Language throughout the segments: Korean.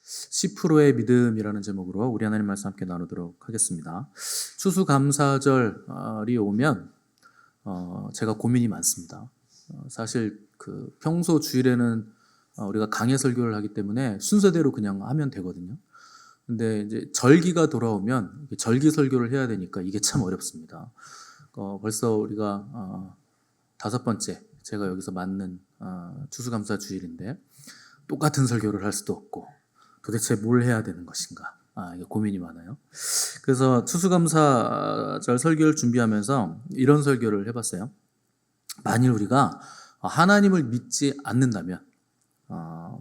10%의 믿음이라는 제목으로 우리 하나님 말씀 함께 나누도록 하겠습니다. 추수감사절이 오면 제가 고민이 많습니다. 사실 그 평소 주일에는 우리가 강해 설교를 하기 때문에 순서대로 그냥 하면 되거든요. 근데 이제 절기가 돌아오면 절기 설교를 해야 되니까 이게 참 어렵습니다. 벌써 우리가 5번째 제가 여기서 맡는 추수감사 주일인데 똑같은 설교를 할 수도 없고 도대체 뭘 해야 되는 것인가? 이게 고민이 많아요. 그래서 추수감사절 설교를 준비하면서 이런 설교를 해봤어요. 만일 우리가 하나님을 믿지 않는다면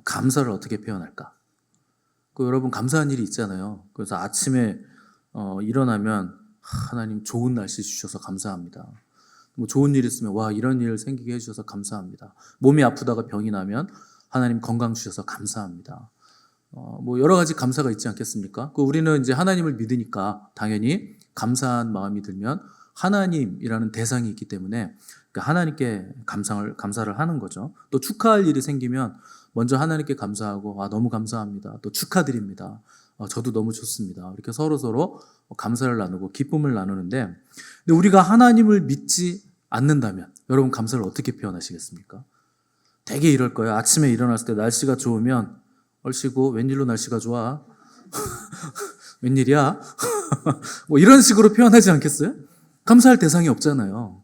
감사를 어떻게 표현할까? 여러분 감사한 일이 있잖아요. 그래서 아침에 일어나면 하나님 좋은 날씨 주셔서 감사합니다. 뭐 좋은 일 있으면 와 이런 일 생기게 해주셔서 감사합니다. 몸이 아프다가 병이 나면 하나님 건강 주셔서 감사합니다. 뭐 여러 가지 감사가 있지 않겠습니까? 우리는 이제 하나님을 믿으니까 당연히 감사한 마음이 들면 하나님이라는 대상이 있기 때문에 하나님께 감사를 하는 거죠. 또 축하할 일이 생기면 먼저 하나님께 감사하고 너무 감사합니다. 또 축하드립니다. 저도 너무 좋습니다. 이렇게 서로 감사를 나누고 기쁨을 나누는데 근데 우리가 하나님을 믿지 않는다면 여러분 감사를 어떻게 표현하시겠습니까? 되게 이럴 거예요. 아침에 일어났을 때 날씨가 좋으면 얼씨구 웬일로 날씨가 좋아? 웬일이야? 뭐 이런 식으로 표현하지 않겠어요? 감사할 대상이 없잖아요.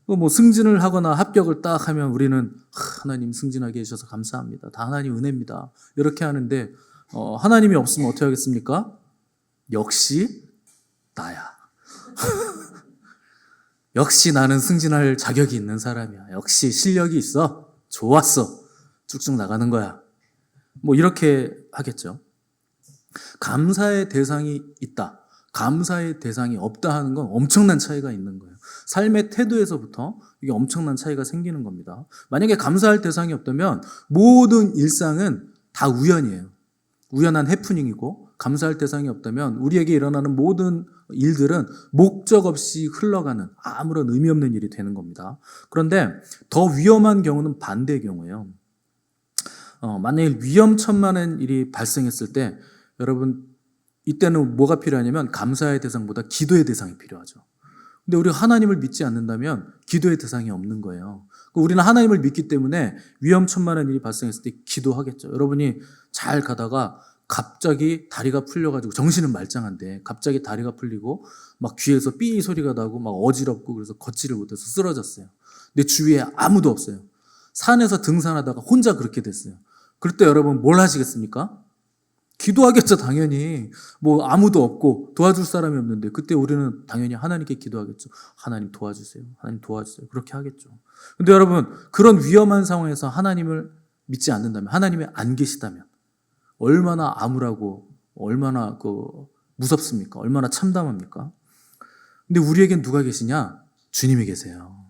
뭐 승진을 하거나 합격을 딱 하면 우리는 하나님 승진하게 해주셔서 감사합니다. 다 하나님 은혜입니다. 이렇게 하는데 하나님이 없으면 어떻게 하겠습니까? 역시 나야. 역시 나는 승진할 자격이 있는 사람이야. 역시 실력이 있어. 좋았어. 쭉쭉 나가는 거야. 뭐 이렇게 하겠죠. 감사의 대상이 있다. 감사의 대상이 없다 하는 건 엄청난 차이가 있는 거예요. 삶의 태도에서부터 이게 엄청난 차이가 생기는 겁니다. 만약에 감사할 대상이 없다면 모든 일상은 다 우연이에요. 우연한 해프닝이고 감사할 대상이 없다면 우리에게 일어나는 모든 일들은 목적 없이 흘러가는 아무런 의미 없는 일이 되는 겁니다. 그런데 더 위험한 경우는 반대의 경우예요. 만약에 위험천만한 일이 발생했을 때 여러분 이때는 뭐가 필요하냐면 감사의 대상보다 기도의 대상이 필요하죠. 근데 우리가 하나님을 믿지 않는다면 기도의 대상이 없는 거예요. 우리는 하나님을 믿기 때문에 위험천만한 일이 발생했을 때 기도하겠죠. 여러분이 잘 가다가 갑자기 다리가 풀려가지고 정신은 말짱한데 갑자기 다리가 풀리고 막 귀에서 삐 소리가 나고 막 어지럽고 그래서 걷지를 못해서 쓰러졌어요. 근데 주위에 아무도 없어요. 산에서 등산하다가 혼자 그렇게 됐어요. 그럴 때 여러분 뭘 하시겠습니까? 기도하겠죠, 당연히. 뭐 아무도 없고 도와줄 사람이 없는데 그때 우리는 당연히 하나님께 기도하겠죠. 하나님 도와주세요. 하나님 도와주세요. 그렇게 하겠죠. 근데 여러분 그런 위험한 상황에서 하나님을 믿지 않는다면 하나님이 안 계시다면 얼마나 암울하고 얼마나 무섭습니까? 얼마나 참담합니까? 근데 우리에겐 누가 계시냐? 주님이 계세요.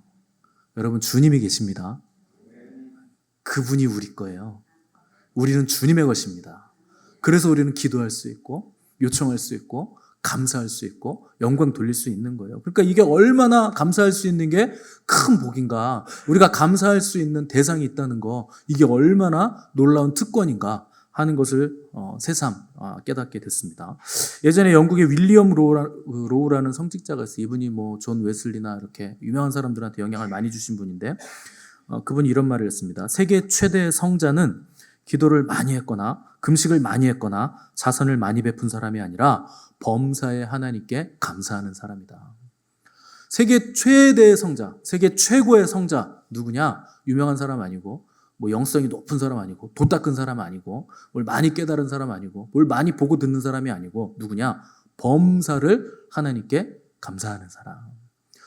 여러분 주님이 계십니다. 그분이 우리 거예요. 우리는 주님의 것입니다. 그래서 우리는 기도할 수 있고 요청할 수 있고 감사할 수 있고 영광 돌릴 수 있는 거예요. 그러니까 이게 얼마나 감사할 수 있는 게 큰 복인가. 우리가 감사할 수 있는 대상이 있다는 거 이게 얼마나 놀라운 특권인가 하는 것을 새삼 깨닫게 됐습니다. 예전에 영국의 윌리엄 로우라는 성직자가 있어요. 이분이 뭐 존 웨슬리나 이렇게 유명한 사람들한테 영향을 많이 주신 분인데 그분이 이런 말을 했습니다. 세계 최대 성자는 기도를 많이 했거나 금식을 많이 했거나 자선을 많이 베푼 사람이 아니라 범사에 하나님께 감사하는 사람이다. 세계 최대의 성자, 세계 최고의 성자 누구냐? 유명한 사람 아니고 뭐 영성이 높은 사람 아니고 돈 닦은 사람 아니고 뭘 많이 깨달은 사람 아니고 뭘 많이 보고 듣는 사람이 아니고 누구냐? 범사를 하나님께 감사하는 사람.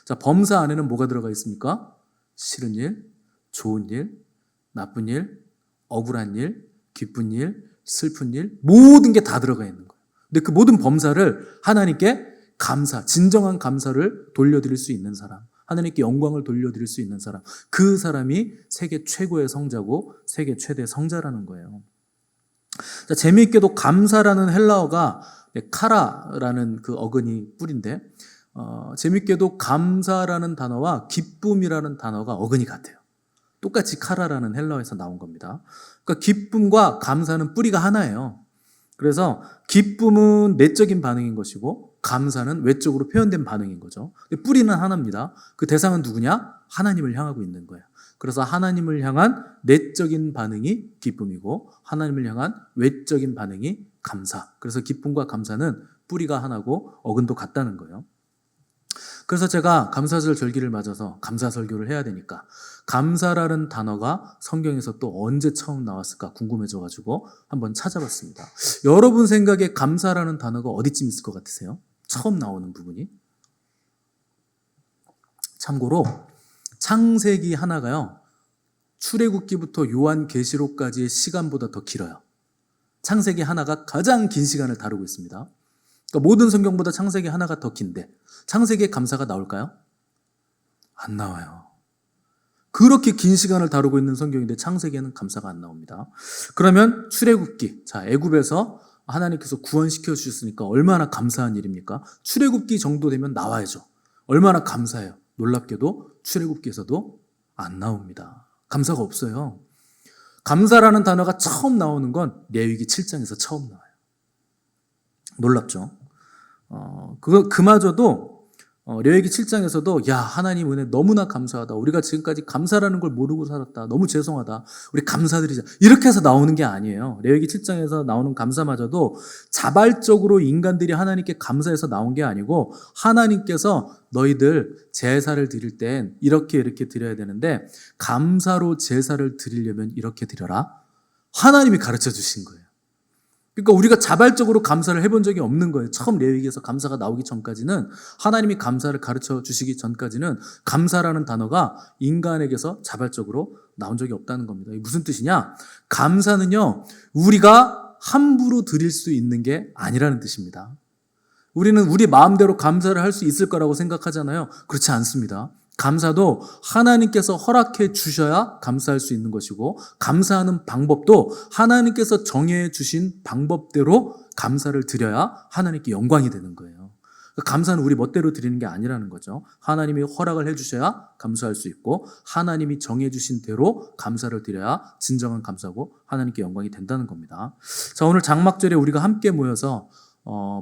자, 범사 안에는 뭐가 들어가 있습니까? 싫은 일, 좋은 일, 나쁜 일, 억울한 일, 기쁜 일, 슬픈 일 모든 게 다 들어가 있는 거예요. 근데 그 모든 범사를 하나님께 감사, 진정한 감사를 돌려드릴 수 있는 사람, 하나님께 영광을 돌려드릴 수 있는 사람, 그 사람이 세계 최고의 성자고 세계 최대 성자라는 거예요. 자, 재미있게도 감사라는 헬라어가 카라라는 그 어근이 뿌리인데 재미있게도 감사라는 단어와 기쁨이라는 단어가 어근이 같아요. 똑같이 카라라는 헬라어에서 나온 겁니다. 그러니까 기쁨과 감사는 뿌리가 하나예요. 그래서 기쁨은 내적인 반응인 것이고 감사는 외적으로 표현된 반응인 거죠. 근데 뿌리는 하나입니다. 그 대상은 누구냐? 하나님을 향하고 있는 거예요. 그래서 하나님을 향한 내적인 반응이 기쁨이고 하나님을 향한 외적인 반응이 감사. 그래서 기쁨과 감사는 뿌리가 하나고 어근도 같다는 거예요. 그래서 제가 감사절 절기를 맞아서 감사 설교를 해야 되니까 감사라는 단어가 성경에서 또 언제 처음 나왔을까 궁금해져가지고 한번 찾아봤습니다. 여러분 생각에 감사라는 단어가 어디쯤 있을 것 같으세요? 처음 나오는 부분이? 참고로 창세기 하나가요, 출애굽기부터 요한계시록까지의 시간보다 더 길어요. 창세기 하나가 가장 긴 시간을 다루고 있습니다. 그러니까 모든 성경보다 창세기 하나가 더 긴데 창세기에 감사가 나올까요? 안 나와요. 그렇게 긴 시간을 다루고 있는 성경인데 창세기에는 감사가 안 나옵니다. 그러면 출애굽기, 자, 애굽에서 하나님께서 구원시켜 주셨으니까 얼마나 감사한 일입니까? 출애굽기 정도 되면 나와야죠. 얼마나 감사해요. 놀랍게도 출애굽기에서도 안 나옵니다. 감사가 없어요. 감사라는 단어가 처음 나오는 건 레위기 7장에서 처음 나와요. 놀랍죠? 그마저도 레위기 7장에서도 야, 하나님 은혜 너무나 감사하다. 우리가 지금까지 감사라는 걸 모르고 살았다. 너무 죄송하다. 우리 감사드리자. 이렇게 해서 나오는 게 아니에요. 레위기 7장에서 나오는 감사마저도 자발적으로 인간들이 하나님께 감사해서 나온 게 아니고 하나님께서 너희들 제사를 드릴 땐 이렇게 드려야 되는데 감사로 제사를 드리려면 이렇게 드려라. 하나님이 가르쳐 주신 거예요. 그러니까 우리가 자발적으로 감사를 해본 적이 없는 거예요. 처음 레위기에서 감사가 나오기 전까지는, 하나님이 감사를 가르쳐 주시기 전까지는 감사라는 단어가 인간에게서 자발적으로 나온 적이 없다는 겁니다. 이게 무슨 뜻이냐? 감사는요, 우리가 함부로 드릴 수 있는 게 아니라는 뜻입니다. 우리는 우리 마음대로 감사를 할 수 있을 거라고 생각하잖아요. 그렇지 않습니다. 감사도 하나님께서 허락해 주셔야 감사할 수 있는 것이고, 감사하는 방법도 하나님께서 정해 주신 방법대로 감사를 드려야 하나님께 영광이 되는 거예요. 감사는 우리 멋대로 드리는 게 아니라는 거죠. 하나님이 허락을 해 주셔야 감사할 수 있고, 하나님이 정해 주신 대로 감사를 드려야 진정한 감사고 하나님께 영광이 된다는 겁니다. 자, 오늘 장막절에 우리가 함께 모여서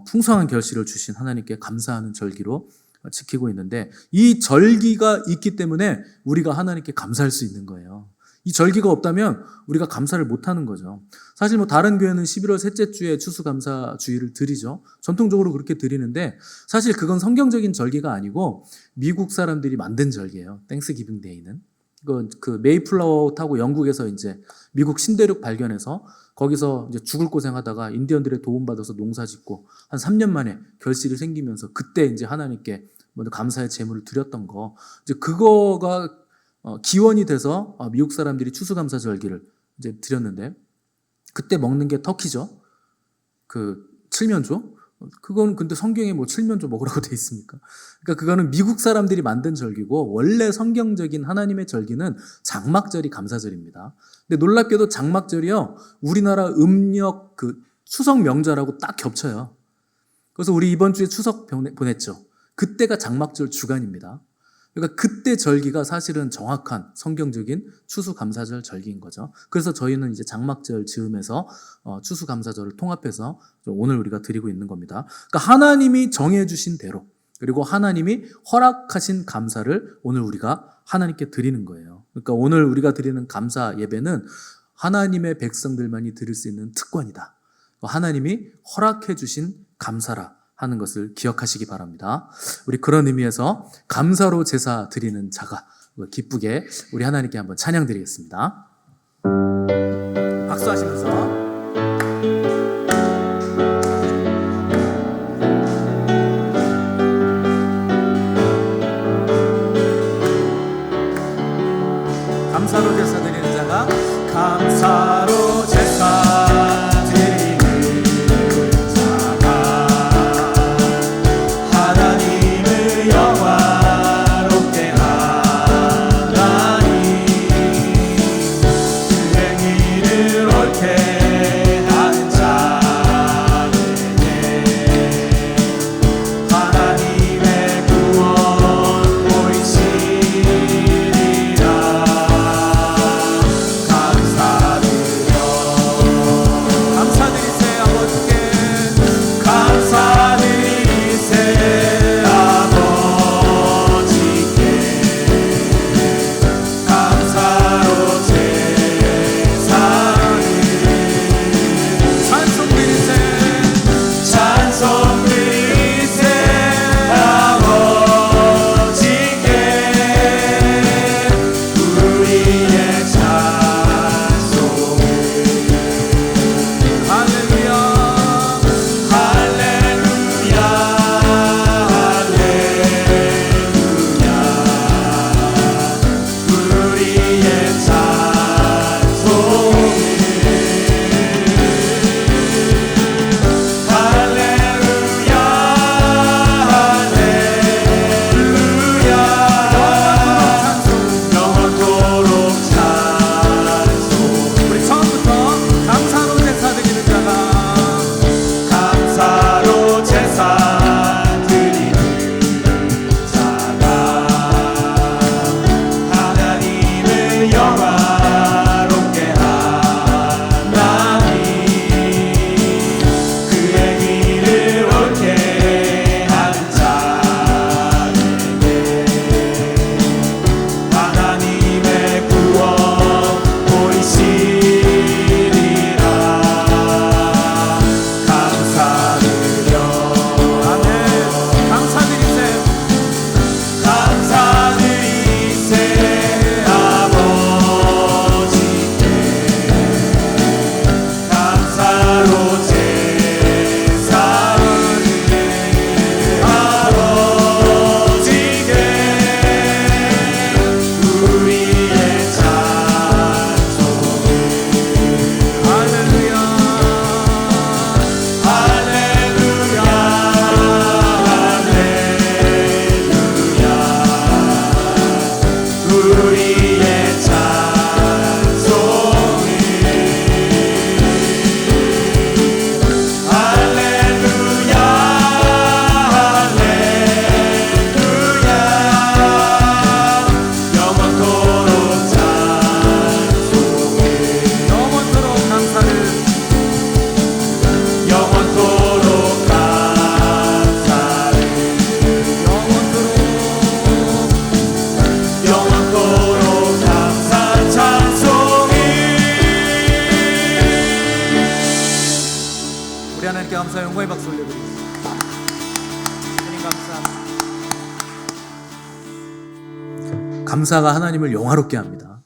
풍성한 결실을 주신 하나님께 감사하는 절기로 지키고 있는데, 이 절기가 있기 때문에 우리가 하나님께 감사할 수 있는 거예요. 이 절기가 없다면 우리가 감사를 못하는 거죠. 사실 다른 교회는 11월 셋째 주에 추수감사주일을 드리죠. 전통적으로 그렇게 드리는데 사실 그건 성경적인 절기가 아니고 미국 사람들이 만든 절기예요. 땡스기빙 데이는. 그 메이플라워 타고 영국에서 이제 미국 신대륙 발견해서 거기서 이제 죽을 고생하다가 인디언들의 도움받아서 농사 짓고 한 3년 만에 결실이 생기면서 그때 이제 하나님께 감사의 제물을 드렸던 거, 이제 그거가 기원이 돼서 미국 사람들이 추수감사 절기를 이제 드렸는데, 그때 먹는 게 터키죠. 그 칠면조. 그건 근데 성경에 칠면조 먹으라고 돼 있습니까? 그러니까 그거는 미국 사람들이 만든 절기고, 원래 성경적인 하나님의 절기는 장막절이 감사절입니다. 근데 놀랍게도 장막절이요, 우리나라 음력 추석 명절하고 딱 겹쳐요. 그래서 우리 이번 주에 추석 보냈죠. 그때가 장막절 주간입니다. 그러니까 그때 절기가 사실은 정확한 성경적인 추수감사절 절기인 거죠. 그래서 저희는 이제 장막절 즈음에서 추수감사절을 통합해서 오늘 우리가 드리고 있는 겁니다. 그러니까 하나님이 정해주신 대로, 그리고 하나님이 허락하신 감사를 오늘 우리가 하나님께 드리는 거예요. 그러니까 오늘 우리가 드리는 감사 예배는 하나님의 백성들만이 드릴 수 있는 특권이다. 하나님이 허락해 주신 감사라 하는 것을 기억하시기 바랍니다. 우리 그런 의미에서 감사로 제사 드리는 자가 기쁘게 우리 하나님께 한번 찬양 드리겠습니다. 박수하시면서 감사로 제사 드리는 자가 감사로 제사 옳게 하나님께 감사 영광의 박수 올려드리겠습니다. 하나님 감사합니다. 감사가 하나님을 영화롭게 합니다.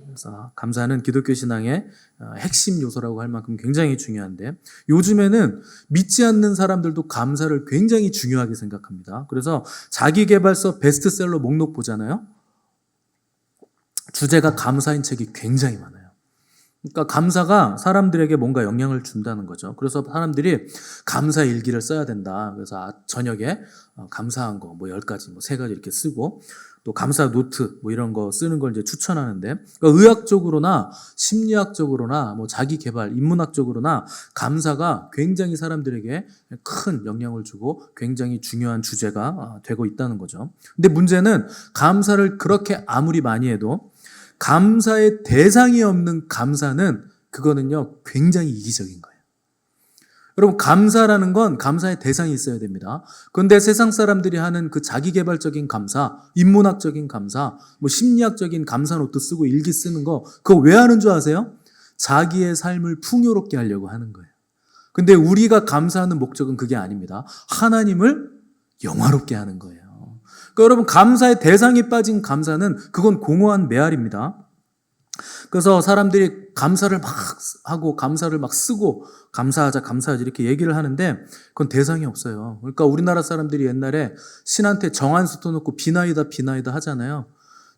그래서 감사는 기독교 신앙의 핵심 요소라고 할 만큼 굉장히 중요한데, 요즘에는 믿지 않는 사람들도 감사를 굉장히 중요하게 생각합니다. 그래서 자기계발서 베스트셀러 목록 보잖아요. 주제가 감사인 책이 굉장히 많아요. 그러니까 감사가 사람들에게 뭔가 영향을 준다는 거죠. 그래서 사람들이 감사 일기를 써야 된다. 그래서 저녁에 감사한 거 뭐 10가지, 뭐 3가지 이렇게 쓰고, 또 감사 노트 뭐 이런 거 쓰는 걸 이제 추천하는데, 그러니까 의학적으로나 심리학적으로나 뭐 자기 개발, 인문학적으로나 감사가 굉장히 사람들에게 큰 영향을 주고 굉장히 중요한 주제가 되고 있다는 거죠. 근데 문제는 감사를 그렇게 아무리 많이 해도 감사의 대상이 없는 감사는, 그거는요 굉장히 이기적인 거예요. 여러분, 감사라는 건 감사의 대상이 있어야 됩니다. 그런데 세상 사람들이 하는 그 자기개발적인 감사, 인문학적인 감사, 뭐 심리학적인 감사 노트 쓰고 일기 쓰는 거, 그거 왜 하는 줄 아세요? 자기의 삶을 풍요롭게 하려고 하는 거예요. 근데 우리가 감사하는 목적은 그게 아닙니다. 하나님을 영화롭게 하는 거예요. 그러니까 여러분, 감사의 대상이 빠진 감사는 그건 공허한 메아리입니다. 그래서 사람들이 감사를 막 하고 감사를 막 쓰고 감사하자 이렇게 얘기를 하는데, 그건 대상이 없어요. 그러니까 우리나라 사람들이 옛날에 신한테 정한 수도 놓고 비나이다 하잖아요.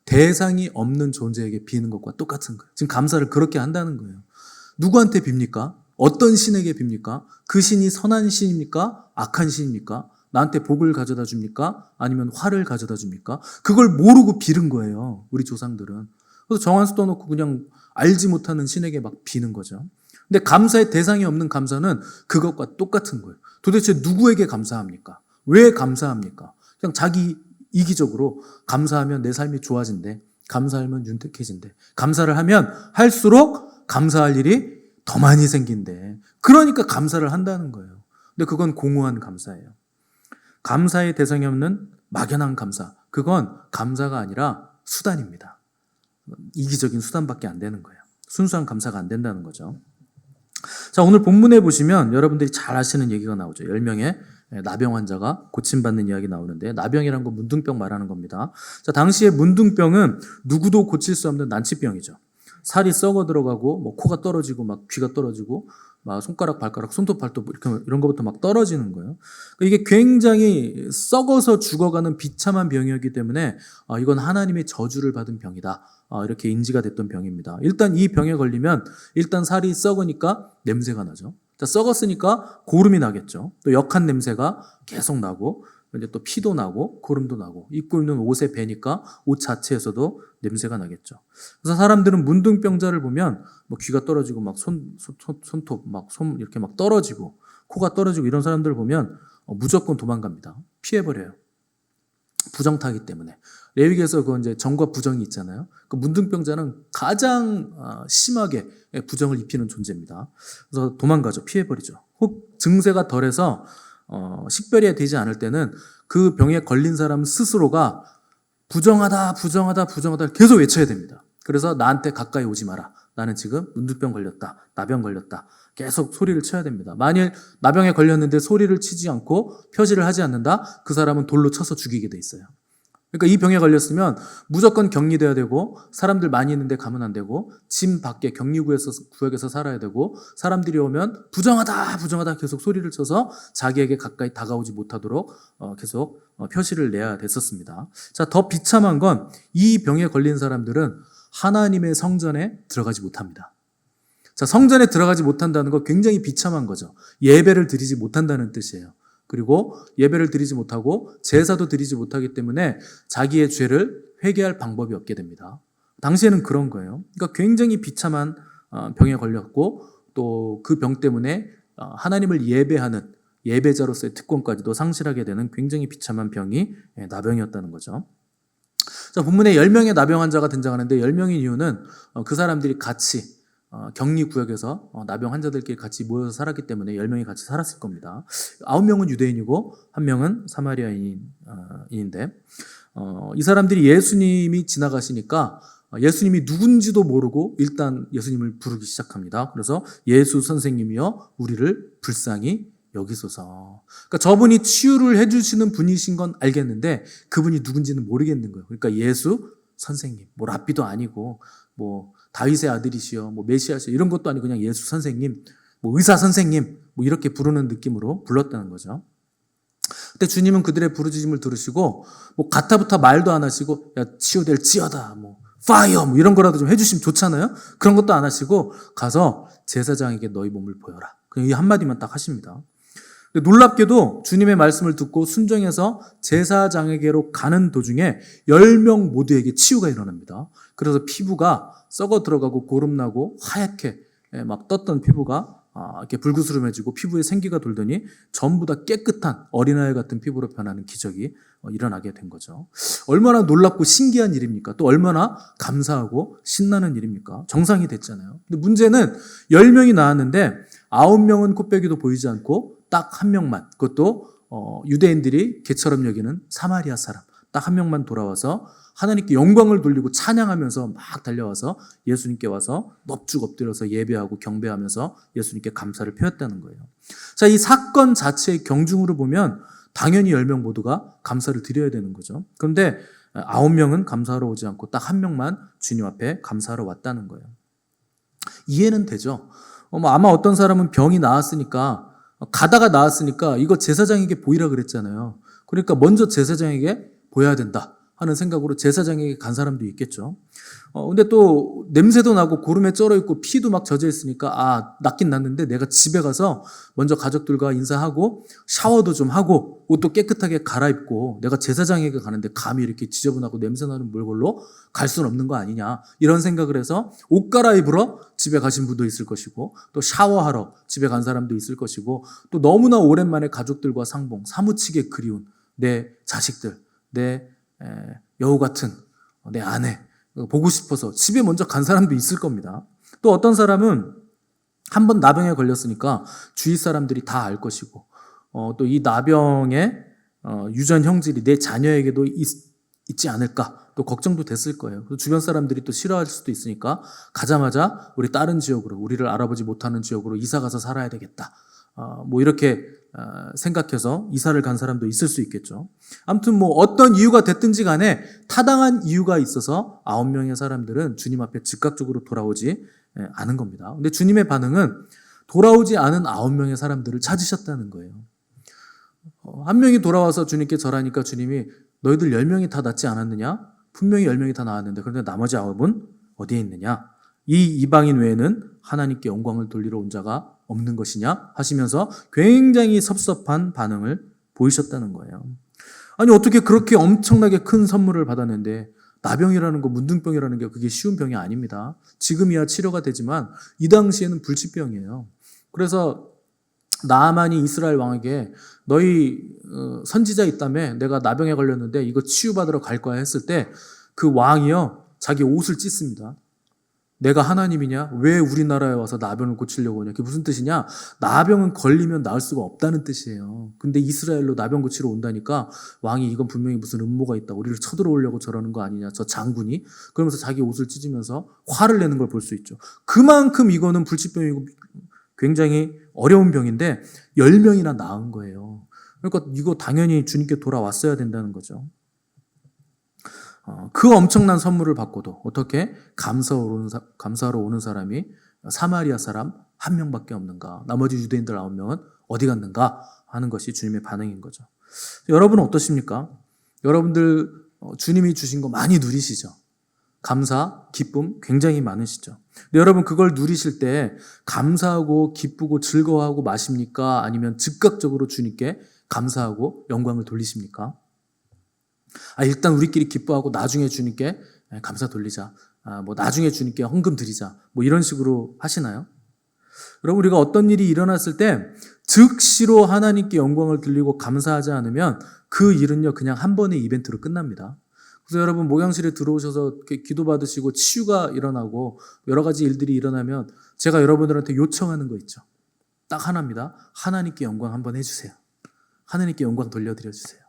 대상이 없는 존재에게 비는 것과 똑같은 거예요. 지금 감사를 그렇게 한다는 거예요. 누구한테 빕니까? 어떤 신에게 빕니까? 그 신이 선한 신입니까? 악한 신입니까? 나한테 복을 가져다 줍니까? 아니면 화를 가져다 줍니까? 그걸 모르고 빌은 거예요, 우리 조상들은. 그래서 정한수 떠놓고 그냥 알지 못하는 신에게 막 비는 거죠. 근데 감사의 대상이 없는 감사는 그것과 똑같은 거예요. 도대체 누구에게 감사합니까? 왜 감사합니까? 그냥 자기 이기적으로 감사하면 내 삶이 좋아진대, 감사하면 윤택해진대, 감사를 하면 할수록 감사할 일이 더 많이 생긴대, 그러니까 감사를 한다는 거예요. 근데 그건 공허한 감사예요. 감사의 대상이 없는 막연한 감사, 그건 감사가 아니라 수단입니다. 이기적인 수단밖에 안 되는 거예요. 순수한 감사가 안 된다는 거죠. 자, 오늘 본문에 보시면 여러분들이 잘 아시는 얘기가 나오죠. 10명의 나병 환자가 고침받는 이야기 나오는데, 나병이란 건 문둥병 말하는 겁니다. 자, 당시에 문둥병은 누구도 고칠 수 없는 난치병이죠. 살이 썩어 들어가고, 뭐 코가 떨어지고, 막 귀가 떨어지고, 막 손가락, 발가락, 손톱, 발톱 이런 것부터 막 떨어지는 거예요. 이게 굉장히 썩어서 죽어가는 비참한 병이었기 때문에 이건 하나님의 저주를 받은 병이다, 이렇게 인지가 됐던 병입니다. 일단 이 병에 걸리면 일단 살이 썩으니까 냄새가 나죠. 자, 썩었으니까 고름이 나겠죠. 또 역한 냄새가 계속 나고, 이제 또 피도 나고 고름도 나고, 입고 있는 옷에 배니까 옷 자체에서도 냄새가 나겠죠. 그래서 사람들은 문둥병자를 보면 뭐 귀가 떨어지고 막 손톱 막 손 이렇게 막 떨어지고 코가 떨어지고 이런 사람들을 보면 무조건 도망갑니다. 피해버려요. 부정타기 때문에. 레위기에서 그 이제 정과 부정이 있잖아요. 그 문둥병자는 가장 심하게 부정을 입히는 존재입니다. 그래서 도망가죠. 피해버리죠. 혹 증세가 덜해서 식별이 되지 않을 때는 그 병에 걸린 사람 스스로가 부정하다 계속 외쳐야 됩니다. 그래서 나한테 가까이 오지 마라, 나는 지금 문둥병 걸렸다, 나병 걸렸다, 계속 소리를 쳐야 됩니다. 만일 나병에 걸렸는데 소리를 치지 않고 표시를 하지 않는다, 그 사람은 돌로 쳐서 죽이게 돼 있어요. 그러니까 이 병에 걸렸으면 무조건 격리돼야 되고, 사람들 많이 있는데 가면 안 되고, 집 밖에 구역에서 살아야 되고, 사람들이 오면 부정하다 계속 소리를 쳐서 자기에게 가까이 다가오지 못하도록 계속 표시를 내야 됐었습니다. 자, 더 비참한 건 이 병에 걸린 사람들은 하나님의 성전에 들어가지 못합니다. 자, 성전에 들어가지 못한다는 거 굉장히 비참한 거죠. 예배를 드리지 못한다는 뜻이에요. 그리고 예배를 드리지 못하고 제사도 드리지 못하기 때문에 자기의 죄를 회개할 방법이 없게 됩니다. 당시에는 그런 거예요. 그러니까 굉장히 비참한 병에 걸렸고, 또 그 병 때문에 하나님을 예배하는 예배자로서의 특권까지도 상실하게 되는 굉장히 비참한 병이 나병이었다는 거죠. 자, 본문에 10명의 나병 환자가 등장하는데, 10명인 이유는 그 사람들이 같이 격리구역에서 나병 환자들끼리 같이 모여서 살았기 때문에 10명이 같이 살았을 겁니다. 9명은 유대인이고 1명은 사마리아인인데, 이 사람들이 예수님이 지나가시니까 예수님이 누군지도 모르고 일단 예수님을 부르기 시작합니다. 그래서 예수 선생님이여 우리를 불쌍히 여기소서. 그러니까 저분이 치유를 해주시는 분이신 건 알겠는데 그분이 누군지는 모르겠는 거예요. 그러니까 예수 선생님, 뭐 랍비도 아니고 뭐 다윗의 아들이시여, 뭐 메시아시여 이런 것도 아니고 그냥 예수 선생님, 뭐 의사 선생님 뭐 이렇게 부르는 느낌으로 불렀다는 거죠. 그때 주님은 그들의 부르짖음을 들으시고 뭐 가타부타 말도 안 하시고 야 치유될지어다 뭐 파이어 뭐 이런 거라도 좀 해주시면 좋잖아요. 그런 것도 안 하시고 가서 제사장에게 너희 몸을 보여라. 그냥 이 한마디만 딱 하십니다. 놀랍게도 주님의 말씀을 듣고 순종해서 제사장에게로 가는 도중에 10명 모두에게 치유가 일어납니다. 그래서 피부가 썩어 들어가고 고름나고 하얗게 막 떴던 피부가 이렇게 불구스름해지고 피부에 생기가 돌더니 전부 다 깨끗한 어린아이 같은 피부로 변하는 기적이 일어나게 된 거죠. 얼마나 놀랍고 신기한 일입니까? 또 얼마나 감사하고 신나는 일입니까? 정상이 됐잖아요. 근데 문제는 10명이 나왔는데 9명은 코빼기도 보이지 않고 딱 한 명만, 그것도 유대인들이 개처럼 여기는 사마리아 사람 딱 한 명만 돌아와서 하나님께 영광을 돌리고 찬양하면서 막 달려와서 예수님께 와서 넙죽 엎드려서 예배하고 경배하면서 예수님께 감사를 표했다는 거예요. 자, 이 사건 자체의 경중으로 보면 당연히 10명 모두가 감사를 드려야 되는 거죠. 그런데 9명은 감사하러 오지 않고 딱 한 명만 주님 앞에 감사하러 왔다는 거예요. 이해는 되죠. 아마 어떤 사람은 병이 나았으니까 가다가 나았으니까 이거 제사장에게 보이라 그랬잖아요. 그러니까 먼저 제사장에게 보여야 된다 하는 생각으로 제사장에게 간 사람도 있겠죠. 근데 또 냄새도 나고 고름에 쩔어 있고 피도 막 젖어 있으니까 낫긴 낫는데 내가 집에 가서 먼저 가족들과 인사하고 샤워도 좀 하고 옷도 깨끗하게 갈아입고 내가 제사장에게 가는데 감히 이렇게 지저분하고 냄새나는 물걸로 갈 수는 없는 거 아니냐 이런 생각을 해서 옷 갈아입으러 집에 가신 분도 있을 것이고 또 샤워하러 집에 간 사람도 있을 것이고 또 너무나 오랜만에 가족들과 상봉 사무치게 그리운 내 자식들 내 여우 같은 내 아내 보고 싶어서 집에 먼저 간 사람도 있을 겁니다. 또 어떤 사람은 한번 나병에 걸렸으니까 주위 사람들이 다 알 것이고 또 이 나병의 유전 형질이 내 자녀에게도 있지 않을까 또 걱정도 됐을 거예요. 주변 사람들이 또 싫어할 수도 있으니까 가자마자 우리 다른 지역으로 우리를 알아보지 못하는 지역으로 이사 가서 살아야 되겠다. 뭐 이렇게 생각해서 이사를 간 사람도 있을 수 있겠죠. 아무튼 뭐 어떤 이유가 됐든지 간에 타당한 이유가 있어서 9명의 사람들은 주님 앞에 즉각적으로 돌아오지 않은 겁니다. 근데 주님의 반응은 돌아오지 않은 9명의 사람들을 찾으셨다는 거예요. 한 명이 돌아와서 주님께 절하니까 주님이 너희들 10명이 다 낫지 않았느냐? 분명히 10명이 다 나왔는데 그런데 나머지 9은 어디에 있느냐? 이 이방인 외에는 하나님께 영광을 돌리러 온 자가 없는 것이냐 하시면서 굉장히 섭섭한 반응을 보이셨다는 거예요. 아니 어떻게 그렇게 엄청나게 큰 선물을 받았는데 나병이라는 거 문둥병이라는 게 그게 쉬운 병이 아닙니다. 지금이야 치료가 되지만 이 당시에는 불치병이에요. 그래서 나아만이 이스라엘 왕에게 너희 선지자 있다며 내가 나병에 걸렸는데 이거 치유받으러 갈 거야 했을 때 그 왕이요 자기 옷을 찢습니다. 내가 하나님이냐? 왜 우리나라에 와서 나병을 고치려고 하냐? 그게 무슨 뜻이냐? 나병은 걸리면 나을 수가 없다는 뜻이에요. 근데 이스라엘로 나병 고치러 온다니까 왕이 이건 분명히 무슨 음모가 있다. 우리를 쳐들어오려고 저러는 거 아니냐? 저 장군이. 그러면서 자기 옷을 찢으면서 화를 내는 걸 볼 수 있죠. 그만큼 이거는 불치병이고 굉장히 어려운 병인데 10명이나 나은 거예요. 그러니까 이거 당연히 주님께 돌아왔어야 된다는 거죠. 그 엄청난 선물을 받고도 어떻게 감사하러 오는 사람이 사마리아 사람 한 명밖에 없는가? 나머지 유대인들 9명은 어디 갔는가? 하는 것이 주님의 반응인 거죠. 여러분은 어떠십니까? 여러분들 주님이 주신 거 많이 누리시죠? 감사, 기쁨 굉장히 많으시죠? 근데 여러분 그걸 누리실 때 감사하고 기쁘고 즐거워하고 마십니까? 아니면 즉각적으로 주님께 감사하고 영광을 돌리십니까? 일단 우리끼리 기뻐하고 나중에 주님께 감사 돌리자. 뭐 나중에 주님께 헌금 드리자. 뭐 이런 식으로 하시나요? 여러분 우리가 어떤 일이 일어났을 때 즉시로 하나님께 영광을 돌리고 감사하지 않으면 그 일은요 그냥 한 번의 이벤트로 끝납니다. 그래서 여러분 목양실에 들어오셔서 기도 받으시고 치유가 일어나고 여러 가지 일들이 일어나면 제가 여러분들한테 요청하는 거 있죠. 딱 하나입니다. 하나님께 영광 한번 해주세요. 하나님께 영광 돌려드려 주세요.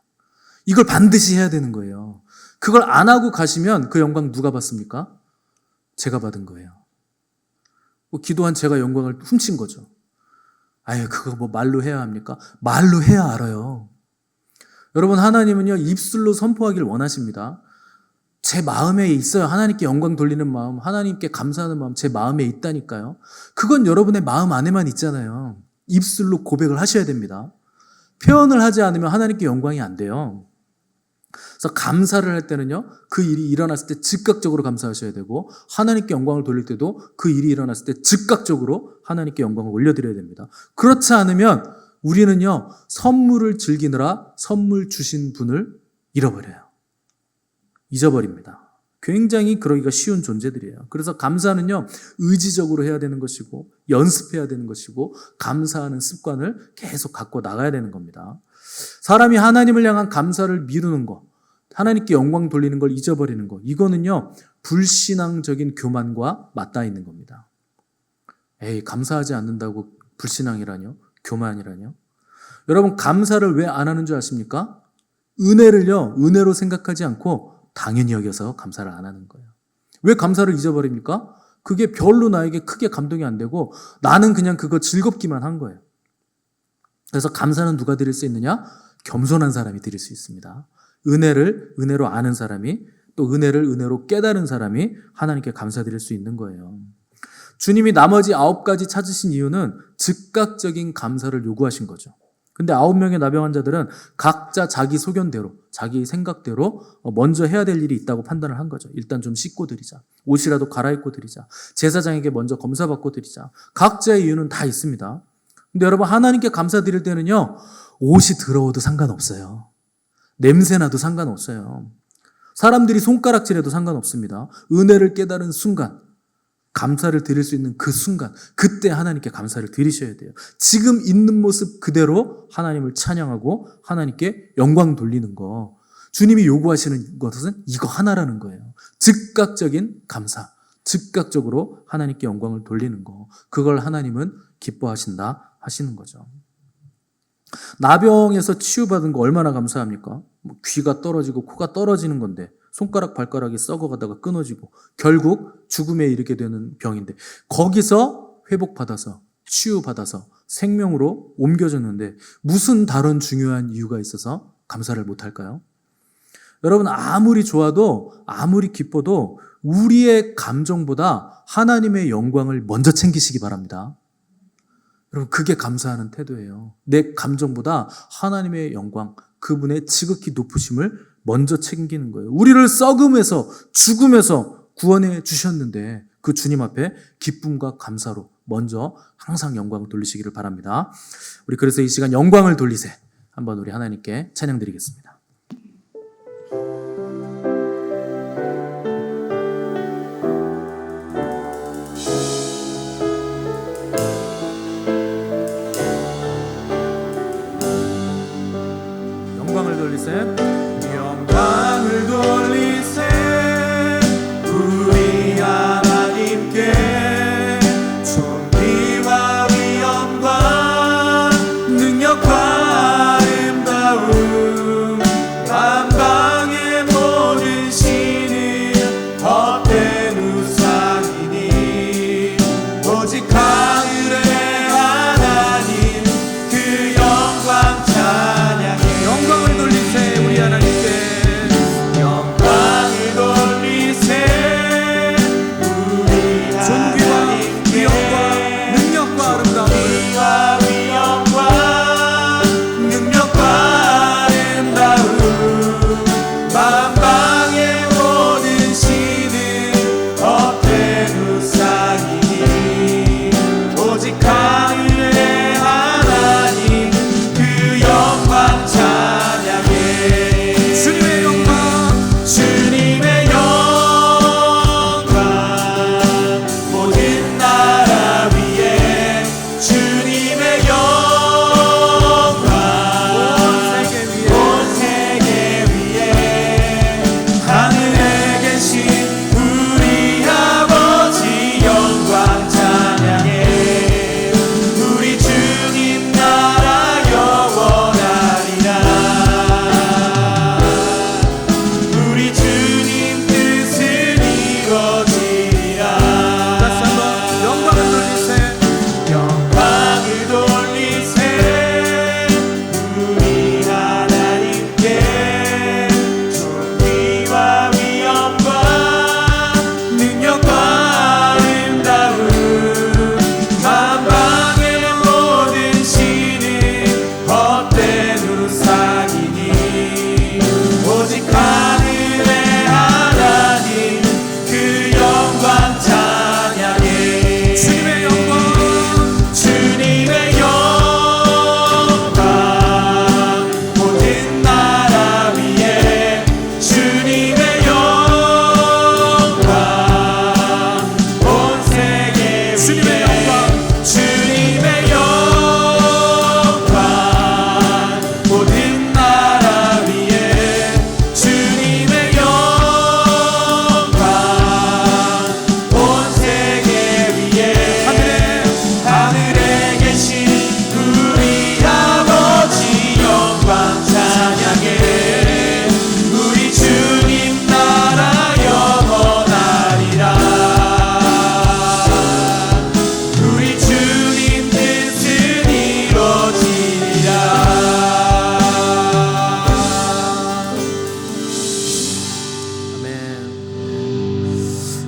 이걸 반드시 해야 되는 거예요. 그걸 안 하고 가시면 그 영광 누가 받습니까? 제가 받은 거예요. 뭐 기도한 제가 영광을 훔친 거죠. 아유, 그거 뭐 말로 해야 합니까? 말로 해야 알아요. 여러분, 하나님은요, 입술로 선포하기를 원하십니다. 제 마음에 있어요. 하나님께 영광 돌리는 마음, 하나님께 감사하는 마음, 제 마음에 있다니까요. 그건 여러분의 마음 안에만 있잖아요. 입술로 고백을 하셔야 됩니다. 표현을 하지 않으면 하나님께 영광이 안 돼요. 그래서 감사를 할 때는요, 그 일이 일어났을 때 즉각적으로 감사하셔야 되고, 하나님께 영광을 돌릴 때도 그 일이 일어났을 때 즉각적으로 하나님께 영광을 올려드려야 됩니다. 그렇지 않으면 우리는요, 선물을 즐기느라 선물 주신 분을 잃어버려요. 잊어버립니다. 굉장히 그러기가 쉬운 존재들이에요. 그래서 감사는요, 의지적으로 해야 되는 것이고, 연습해야 되는 것이고, 감사하는 습관을 계속 갖고 나가야 되는 겁니다. 사람이 하나님을 향한 감사를 미루는 것, 하나님께 영광 돌리는 걸 잊어버리는 것, 이거는요, 불신앙적인 교만과 맞닿아 있는 겁니다. 에이, 감사하지 않는다고 불신앙이라뇨? 교만이라뇨? 여러분, 감사를 왜 안 하는 줄 아십니까? 은혜를요, 은혜로 생각하지 않고 당연히 여겨서 감사를 안 하는 거예요. 왜 감사를 잊어버립니까? 그게 별로 나에게 크게 감동이 안 되고 나는 그냥 그거 즐겁기만 한 거예요. 그래서 감사는 누가 드릴 수 있느냐? 겸손한 사람이 드릴 수 있습니다. 은혜를 은혜로 아는 사람이, 또 은혜를 은혜로 깨달은 사람이 하나님께 감사드릴 수 있는 거예요. 주님이 나머지 9가지 찾으신 이유는 즉각적인 감사를 요구하신 거죠. 근데 9명의 나병 환자들은 각자 자기 소견대로, 자기 생각대로 먼저 해야 될 일이 있다고 판단을 한 거죠. 일단 좀 씻고 드리자. 옷이라도 갈아입고 드리자. 제사장에게 먼저 검사받고 드리자. 각자의 이유는 다 있습니다. 근데 여러분, 하나님께 감사드릴 때는요, 옷이 더러워도 상관없어요. 냄새나도 상관없어요. 사람들이 손가락질해도 상관없습니다. 은혜를 깨달은 순간, 감사를 드릴 수 있는 그 순간, 그때 하나님께 감사를 드리셔야 돼요. 지금 있는 모습 그대로 하나님을 찬양하고 하나님께 영광 돌리는 거. 주님이 요구하시는 것은 이거 하나라는 거예요. 즉각적인 감사, 즉각적으로 하나님께 영광을 돌리는 거. 그걸 하나님은 기뻐하신다 하시는 거죠. 나병에서 치유받은 거 얼마나 감사합니까? 귀가 떨어지고 코가 떨어지는 건데, 손가락 발가락이 썩어가다가 끊어지고 결국 죽음에 이르게 되는 병인데, 거기서 회복받아서 치유받아서 생명으로 옮겨졌는데 무슨 다른 중요한 이유가 있어서 감사를 못할까요? 여러분, 아무리 좋아도 아무리 기뻐도 우리의 감정보다 하나님의 영광을 먼저 챙기시기 바랍니다. 여러분, 그게 감사하는 태도예요. 내 감정보다 하나님의 영광, 그분의 지극히 높으심을 먼저 챙기는 거예요. 우리를 썩음에서, 죽음에서 구원해 주셨는데 그 주님 앞에 기쁨과 감사로 먼저 항상 영광을 돌리시기를 바랍니다. 우리 그래서 이 시간 영광을 돌리세, 한번 우리 하나님께 찬양 드리겠습니다. 영광을 돌리세. 영광을 돌리세 우리 하나님께 존귀와 위엄과 능력과 아름다움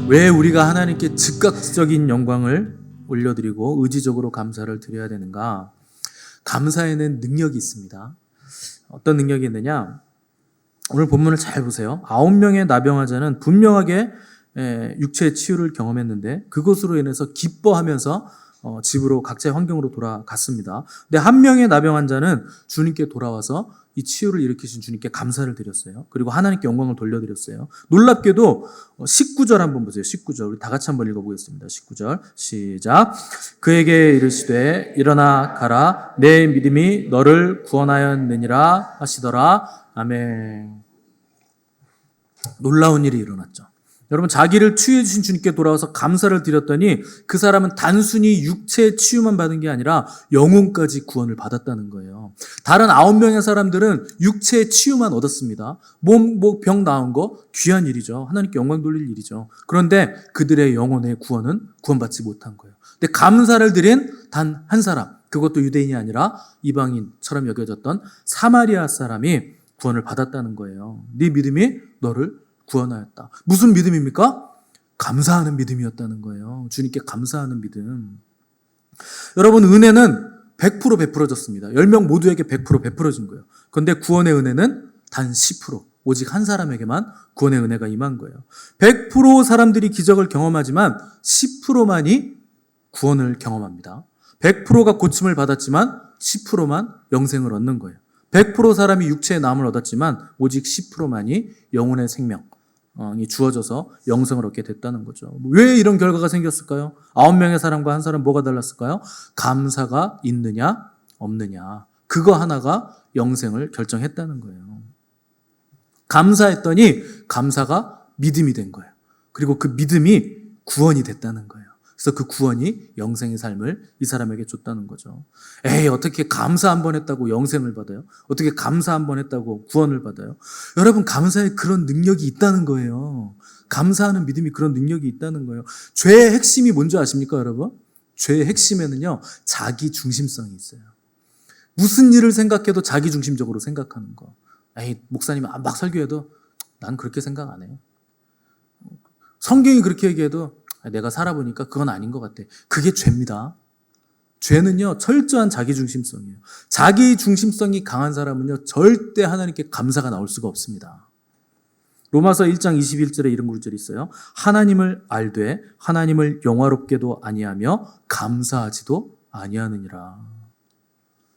왜 우리가 하나님께 즉각적인 영광을 올려드리고 의지적으로 감사를 드려야 되는가? 감사에는 능력이 있습니다. 어떤 능력이 있느냐? 오늘 본문을 잘 보세요. 9명의 나병환자는 분명하게 육체의 치유를 경험했는데 그것으로 인해서 기뻐하면서 집으로 각자의 환경으로 돌아갔습니다. 근데 한 명의 나병환자는 주님께 돌아와서 이 치유를 일으키신 주님께 감사를 드렸어요. 그리고 하나님께 영광을 돌려드렸어요. 놀랍게도 19절 한번 보세요. 19절 우리 다 같이 한번 읽어보겠습니다. 19절 시작. 그에게 이르시되 일어나 가라 내 믿음이 너를 구원하였느니라 하시더라. 아멘. 놀라운 일이 일어났죠. 여러분 자기를 치유해 주신 주님께 돌아와서 감사를 드렸더니 그 사람은 단순히 육체의 치유만 받은 게 아니라 영혼까지 구원을 받았다는 거예요. 다른 9명의 사람들은 육체의 치유만 얻었습니다. 병 나은 거 귀한 일이죠. 하나님께 영광 돌릴 일이죠. 그런데 그들의 영혼의 구원은 구원받지 못한 거예요. 근데 감사를 드린 단 한 사람, 그것도 유대인이 아니라 이방인처럼 여겨졌던 사마리아 사람이 구원을 받았다는 거예요. 네 믿음이 너를 구원하였다. 무슨 믿음입니까? 감사하는 믿음이었다는 거예요. 주님께 감사하는 믿음. 여러분 은혜는 100% 베풀어졌습니다. 10명 모두에게 100% 베풀어진 거예요. 그런데 구원의 은혜는 단 10%. 오직 한 사람에게만 구원의 은혜가 임한 거예요. 100% 사람들이 기적을 경험하지만 10%만이 구원을 경험합니다. 100%가 고침을 받았지만 10%만 영생을 얻는 거예요. 100% 사람이 육체의 남을 얻었지만 오직 10%만이 영혼의 생명이 주어져서 영생을 얻게 됐다는 거죠. 왜 이런 결과가 생겼을까요? 9명의 사람과 한 사람 뭐가 달랐을까요? 감사가 있느냐 없느냐. 그거 하나가 영생을 결정했다는 거예요. 감사했더니 감사가 믿음이 된 거예요. 그리고 그 믿음이 구원이 됐다는 거예요. 그래서 그 구원이 영생의 삶을 이 사람에게 줬다는 거죠. 에이, 어떻게 감사 한 번 했다고 영생을 받아요? 어떻게 감사 한 번 했다고 구원을 받아요? 여러분, 감사에 그런 능력이 있다는 거예요. 감사하는 믿음이 그런 능력이 있다는 거예요. 죄의 핵심이 뭔지 아십니까, 여러분? 죄의 핵심에는요, 자기 중심성이 있어요. 무슨 일을 생각해도 자기 중심적으로 생각하는 거. 에이, 목사님이 막 설교해도 난 그렇게 생각 안 해요. 성경이 그렇게 얘기해도 내가 살아보니까 그건 아닌 것 같아. 그게 죄입니다. 죄는요, 철저한 자기중심성이에요. 자기중심성이 강한 사람은요, 절대 하나님께 감사가 나올 수가 없습니다. 로마서 1장 21절에 이런 구절이 있어요. 하나님을 알되 하나님을 영화롭게도 아니하며 감사하지도 아니하느니라.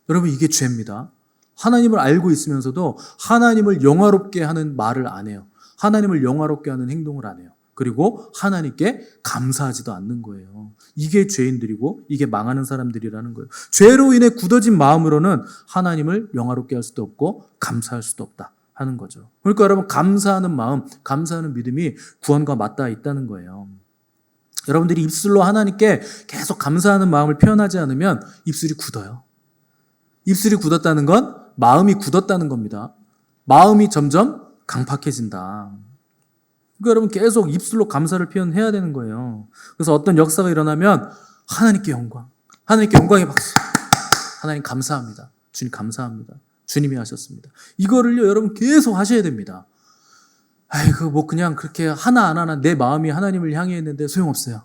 여러분, 이게 죄입니다. 하나님을 알고 있으면서도 하나님을 영화롭게 하는 말을 안 해요. 하나님을 영화롭게 하는 행동을 안 해요. 그리고 하나님께 감사하지도 않는 거예요. 이게 죄인들이고 이게 망하는 사람들이라는 거예요. 죄로 인해 굳어진 마음으로는 하나님을 영화롭게 할 수도 없고 감사할 수도 없다 하는 거죠. 그러니까 여러분, 감사하는 마음, 감사하는 믿음이 구원과 맞닿아 있다는 거예요. 여러분들이 입술로 하나님께 계속 감사하는 마음을 표현하지 않으면 입술이 굳어요. 입술이 굳었다는 건 마음이 굳었다는 겁니다. 마음이 점점 강팍해진다. 그러니까 여러분, 계속 입술로 감사를 표현해야 되는 거예요. 그래서 어떤 역사가 일어나면 하나님께 영광, 하나님께 영광의 박수. 하나님 감사합니다. 주님 감사합니다. 주님이 하셨습니다. 이거를요, 여러분 계속 하셔야 됩니다. 아이고, 뭐 그냥 그렇게 하나 내 마음이 하나님을 향해 있는데 소용없어요.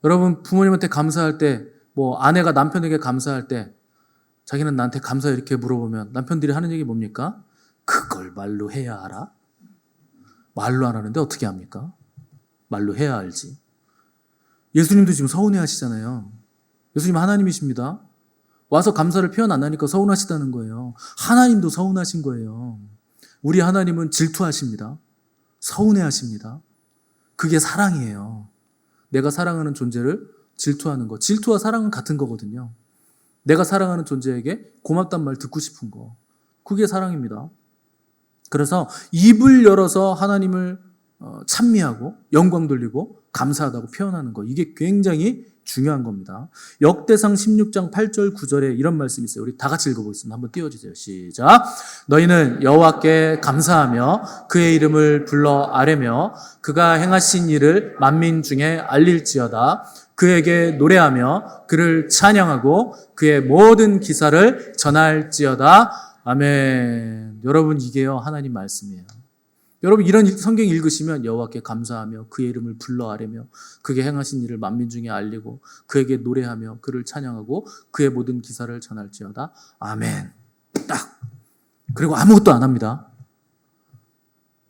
여러분, 부모님한테 감사할 때, 뭐 아내가 남편에게 감사할 때 자기는 나한테 감사 이렇게 물어보면 남편들이 하는 얘기 뭡니까? 그걸 말로 해야 알아? 말로 안 하는데 어떻게 합니까? 말로 해야 알지. 예수님도 지금 서운해 하시잖아요. 예수님 하나님이십니다. 와서 감사를 표현 안 하니까 서운하시다는 거예요. 하나님도 서운하신 거예요. 우리 하나님은 질투하십니다. 서운해 하십니다. 그게 사랑이에요. 내가 사랑하는 존재를 질투하는 거. 질투와 사랑은 같은 거거든요. 내가 사랑하는 존재에게 고맙단 말 듣고 싶은 거. 그게 사랑입니다. 그래서 입을 열어서 하나님을 찬미하고 영광 돌리고 감사하다고 표현하는 거, 이게 굉장히 중요한 겁니다. 역대상 16장 8절 9절에 이런 말씀이 있어요. 우리 다 같이 읽어보겠습니다. 한번 띄워주세요. 시작. 너희는 여호와께 감사하며 그의 이름을 불러 아뢰며 그가 행하신 일을 만민 중에 알릴지어다. 그에게 노래하며 그를 찬양하고 그의 모든 기사를 전할지어다. 아멘. 여러분, 이게요, 하나님 말씀이에요. 여러분 이런 성경 읽으시면 여호와께 감사하며 그의 이름을 불러 아뢰며 그게 행하신 일을 만민 중에 알리고 그에게 노래하며 그를 찬양하고 그의 모든 기사를 전할지어다. 아멘. 딱. 그리고 아무것도 안 합니다.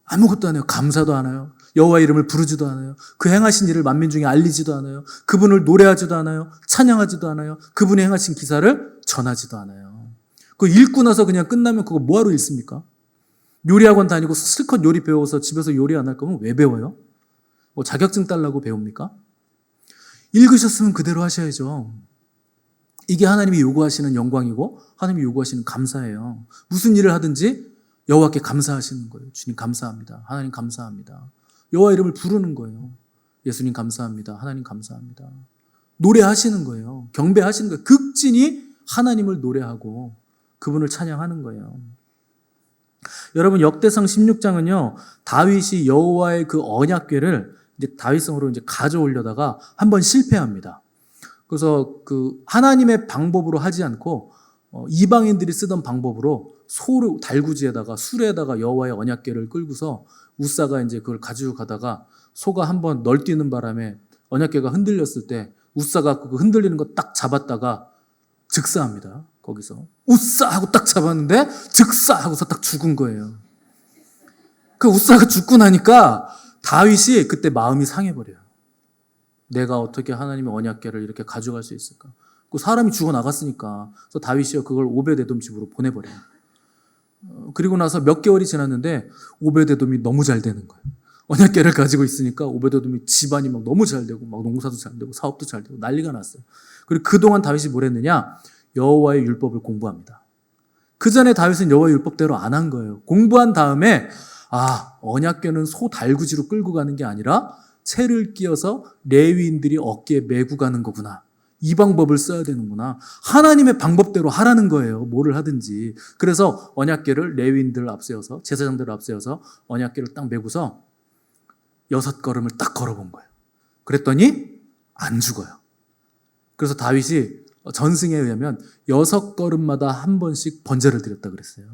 아무것도 안 해요. 감사도 안 해요. 여호와의 이름을 부르지도 않아요. 그 행하신 일을 만민 중에 알리지도 않아요. 그분을 노래하지도 않아요. 찬양하지도 않아요. 그분이 행하신 기사를 전하지도 않아요. 그거 읽고 나서 그냥 끝나면 그거 뭐하러 읽습니까? 요리학원 다니고 실컷 요리 배워서 집에서 요리 안 할 거면 왜 배워요? 뭐 자격증 따려고 배웁니까? 읽으셨으면 그대로 하셔야죠. 이게 하나님이 요구하시는 영광이고 하나님이 요구하시는 감사예요. 무슨 일을 하든지 여호와께 감사하시는 거예요. 주님 감사합니다. 하나님 감사합니다. 여호와 이름을 부르는 거예요. 예수님 감사합니다. 하나님 감사합니다. 노래하시는 거예요. 경배하시는 거예요. 극진히 하나님을 노래하고 그분을 찬양하는 거예요. 여러분 역대상 16장은요. 다윗이 여호와의 그 언약궤를 이제 다윗성으로 이제 가져오려다가 한번 실패합니다. 그래서 그 하나님의 방법으로 하지 않고 이방인들이 쓰던 방법으로 소를 달구지에다가 수레에다가 여호와의 언약궤를 끌고서 우사가 이제 그걸 가지고 가다가 소가 한번 널뛰는 바람에 언약궤가 흔들렸을 때 우사가 그 흔들리는 거 딱 잡았다가 즉사합니다. 거기서 우사 하고 딱 잡았는데 즉사 하고서 딱 죽은 거예요. 그 우사가 죽고 나니까 다윗이 그때 마음이 상해버려요. 내가 어떻게 하나님의 언약궤를 이렇게 가져갈 수 있을까? 그 사람이 죽어 나갔으니까. 그래서 다윗이 그걸 오베데돔 집으로 보내버려요. 그리고 나서 몇 개월이 지났는데 오베데돔이 너무 잘 되는 거예요. 언약궤를 가지고 있으니까 오베데돔이 집안이 막 너무 잘 되고 막 농사도 잘 되고 사업도 잘 되고 난리가 났어요. 그리고 그동안 다윗이 뭘 했느냐? 여호와의 율법을 공부합니다. 그 전에 다윗은 여호와의 율법대로 안 한 거예요. 공부한 다음에 언약궤는 소 달구지로 끌고 가는 게 아니라 채를 끼워서 레위인들이 어깨에 메고 가는 거구나. 이 방법을 써야 되는구나. 하나님의 방법대로 하라는 거예요. 뭐를 하든지. 그래서 언약궤를 레위인들을 앞세워서 제사장들을 앞세워서 언약궤를 딱 메고서 6걸음을 딱 걸어본 거예요. 그랬더니 안 죽어요. 그래서 다윗이 전승에 의하면 6걸음마다 한 번씩 번제를 드렸다 그랬어요.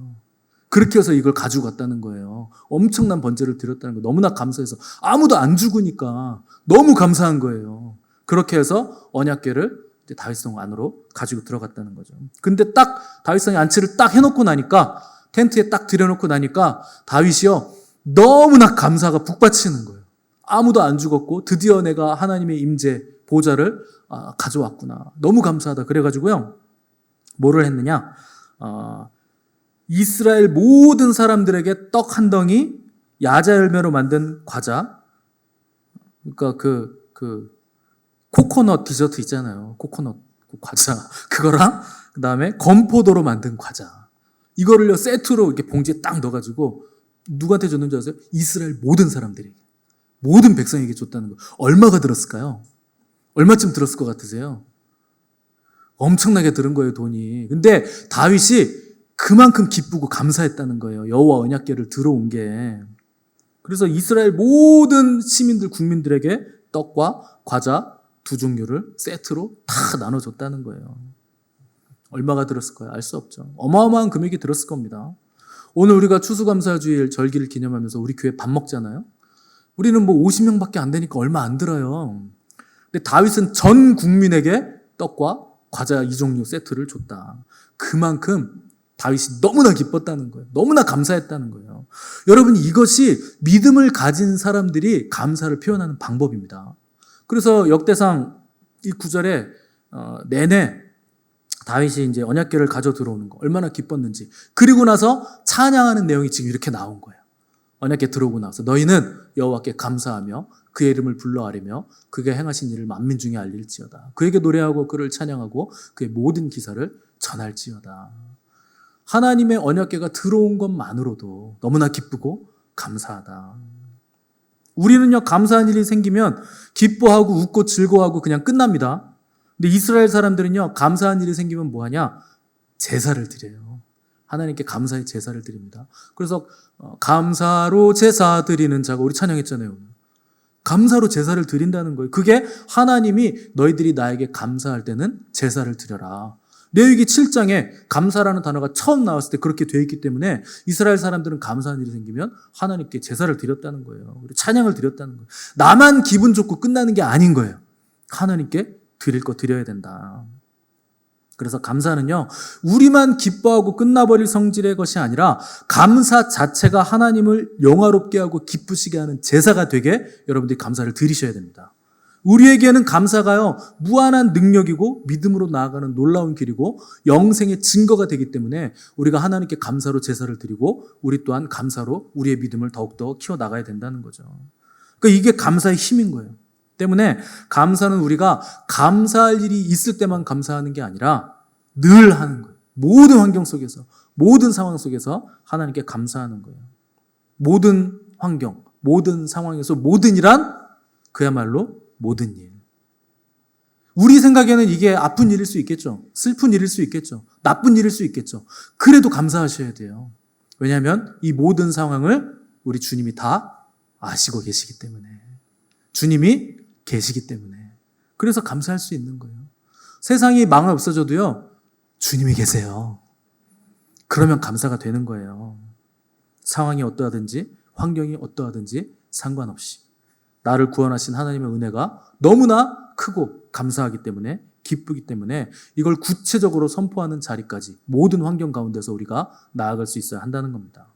그렇게 해서 이걸 가지고 갔다는 거예요. 엄청난 번제를 드렸다는 거 너무나 감사해서 아무도 안 죽으니까 너무 감사한 거예요. 그렇게 해서 언약궤를 이제 다윗성 안으로 가지고 들어갔다는 거죠. 근데 딱 다윗성의 안치를 딱 해놓고 나니까 텐트에 딱 들여놓고 나니까 다윗이요 너무나 감사가 북받치는 거예요. 아무도 안 죽었고 드디어 내가 하나님의 임재 보좌를 가져왔구나. 너무 감사하다. 그래가지고요 뭐를 했느냐? 이스라엘 모든 사람들에게 떡 한 덩이, 야자 열매로 만든 과자, 그러니까 그 코코넛 디저트 있잖아요. 코코넛 과자 그거랑 그 다음에 건포도로 만든 과자. 이거를요 세트로 이렇게 봉지에 딱 넣어가지고 누구한테 줬는지 아세요? 이스라엘 모든 사람들에게, 모든 백성에게 줬다는 거. 얼마가 들었을까요? 얼마쯤 들었을 것 같으세요? 엄청나게 들은 거예요, 돈이. 근데 다윗이 그만큼 기쁘고 감사했다는 거예요. 여호와 언약궤를 들어온 게. 그래서 이스라엘 모든 시민들, 국민들에게 떡과 과자 2종류를 세트로 다 나눠줬다는 거예요. 얼마가 들었을까요? 알 수 없죠. 어마어마한 금액이 들었을 겁니다. 오늘 우리가 추수감사주일 절기를 기념하면서 우리 교회 밥 먹잖아요. 우리는 뭐 50명밖에 안 되니까 얼마 안 들어요. 근데 다윗은 전 국민에게 떡과 과자 2종류 세트를 줬다. 그만큼 다윗이 너무나 기뻤다는 거예요. 너무나 감사했다는 거예요. 여러분 이것이 믿음을 가진 사람들이 감사를 표현하는 방법입니다. 그래서 역대상 이 9절에 내내 다윗이 이제 언약궤를 가져 들어오는 거 얼마나 기뻤는지, 그리고 나서 찬양하는 내용이 지금 이렇게 나온 거예요. 언약궤 들어오고 나서 너희는 여호와께 감사하며 그의 이름을 불러 아뢰며 그가 행하신 일을 만민 중에 알릴지어다. 그에게 노래하고 그를 찬양하고 그의 모든 기사를 전할지어다. 하나님의 언약궤가 들어온 것만으로도 너무나 기쁘고 감사하다. 우리는요 감사한 일이 생기면 기뻐하고 웃고 즐거워하고 그냥 끝납니다. 근데 이스라엘 사람들은요 감사한 일이 생기면 뭐하냐? 제사를 드려요. 하나님께 감사의 제사를 드립니다. 그래서 감사로 제사 드리는 자가, 우리 찬양했잖아요. 감사로 제사를 드린다는 거예요. 그게 하나님이 너희들이 나에게 감사할 때는 제사를 드려라. 레위기 7장에 감사라는 단어가 처음 나왔을 때 그렇게 되어 있기 때문에 이스라엘 사람들은 감사한 일이 생기면 하나님께 제사를 드렸다는 거예요. 그리고 찬양을 드렸다는 거예요. 나만 기분 좋고 끝나는 게 아닌 거예요. 하나님께 드릴 거 드려야 된다. 그래서 감사는요, 우리만 기뻐하고 끝나버릴 성질의 것이 아니라 감사 자체가 하나님을 영화롭게 하고 기쁘시게 하는 제사가 되게 여러분들이 감사를 드리셔야 됩니다. 우리에게는 감사가요, 무한한 능력이고 믿음으로 나아가는 놀라운 길이고 영생의 증거가 되기 때문에 우리가 하나님께 감사로 제사를 드리고 우리 또한 감사로 우리의 믿음을 더욱더 키워나가야 된다는 거죠. 그러니까 이게 감사의 힘인 거예요. 때문에 감사는 우리가 감사할 일이 있을 때만 감사하는 게 아니라 늘 하는 거예요. 모든 환경 속에서, 모든 상황 속에서 하나님께 감사하는 거예요. 모든 환경, 모든 상황에서 모든 일한 그야말로 모든 일. 우리 생각에는 이게 아픈 일일 수 있겠죠. 슬픈 일일 수 있겠죠. 나쁜 일일 수 있겠죠. 그래도 감사하셔야 돼요. 왜냐하면 이 모든 상황을 우리 주님이 다 아시고 계시기 때문에. 주님이 계시기 때문에. 그래서 감사할 수 있는 거예요. 세상이 망해 없어져도요, 주님이 계세요. 그러면 감사가 되는 거예요. 상황이 어떠하든지, 환경이 어떠하든지 상관없이. 나를 구원하신 하나님의 은혜가 너무나 크고 감사하기 때문에, 기쁘기 때문에 이걸 구체적으로 선포하는 자리까지 모든 환경 가운데서 우리가 나아갈 수 있어야 한다는 겁니다.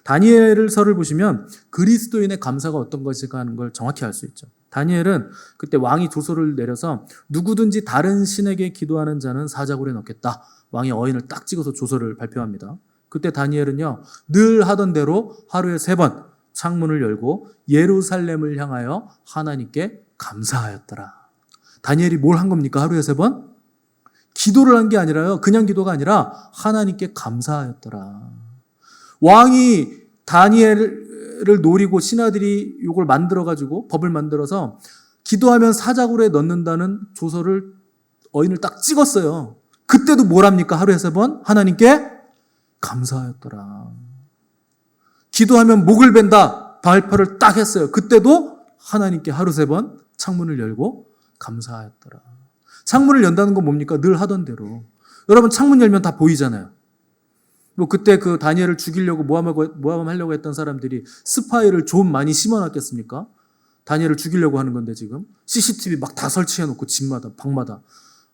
다니엘서를 보시면 그리스도인의 감사가 어떤 것인가 하는 걸 정확히 알 수 있죠. 다니엘은 그때 왕이 조서를 내려서 누구든지 다른 신에게 기도하는 자는 사자굴에 넣겠다. 왕이 어인을 딱 찍어서 조서를 발표합니다. 그때 다니엘은요, 늘 하던 대로 하루에 3번 창문을 열고 예루살렘을 향하여 하나님께 감사하였더라. 다니엘이 뭘 한 겁니까? 하루에 3번? 기도를 한 게 아니라요. 그냥 기도가 아니라 하나님께 감사하였더라. 왕이 다니엘을 노리고 신하들이 이걸 만들어가지고 법을 만들어서 기도하면 사자굴에 넣는다는 조서를 어인을 딱 찍었어요. 그때도 뭘 합니까? 하루에 3번 하나님께 감사하였더라. 기도하면 목을 벤다 발표를 딱 했어요. 그때도 하나님께 하루 3번 창문을 열고 감사하였더라. 창문을 연다는 건 뭡니까? 늘 하던 대로. 여러분 창문 열면 다 보이잖아요. 뭐 그때 그 다니엘을 죽이려고 모함하려고 했던 사람들이 스파이를 좀 많이 심어놨겠습니까? 다니엘을 죽이려고 하는 건데 지금 CCTV 막 다 설치해놓고 집마다 방마다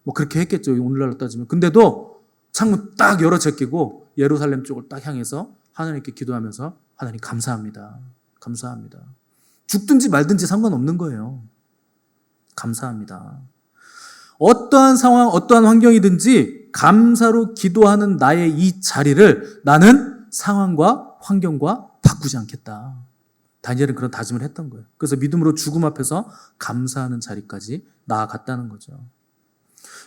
뭐 그렇게 했겠죠. 오늘날로 따지면. 근데도 창문 딱 열어 제끼고 예루살렘 쪽을 딱 향해서 하나님께 기도하면서 하나님 감사합니다. 감사합니다. 죽든지 말든지 상관없는 거예요. 감사합니다. 어떠한 상황, 어떠한 환경이든지 감사로 기도하는 나의 이 자리를 나는 상황과 환경과 바꾸지 않겠다. 다니엘은 그런 다짐을 했던 거예요. 그래서 믿음으로 죽음 앞에서 감사하는 자리까지 나아갔다는 거죠.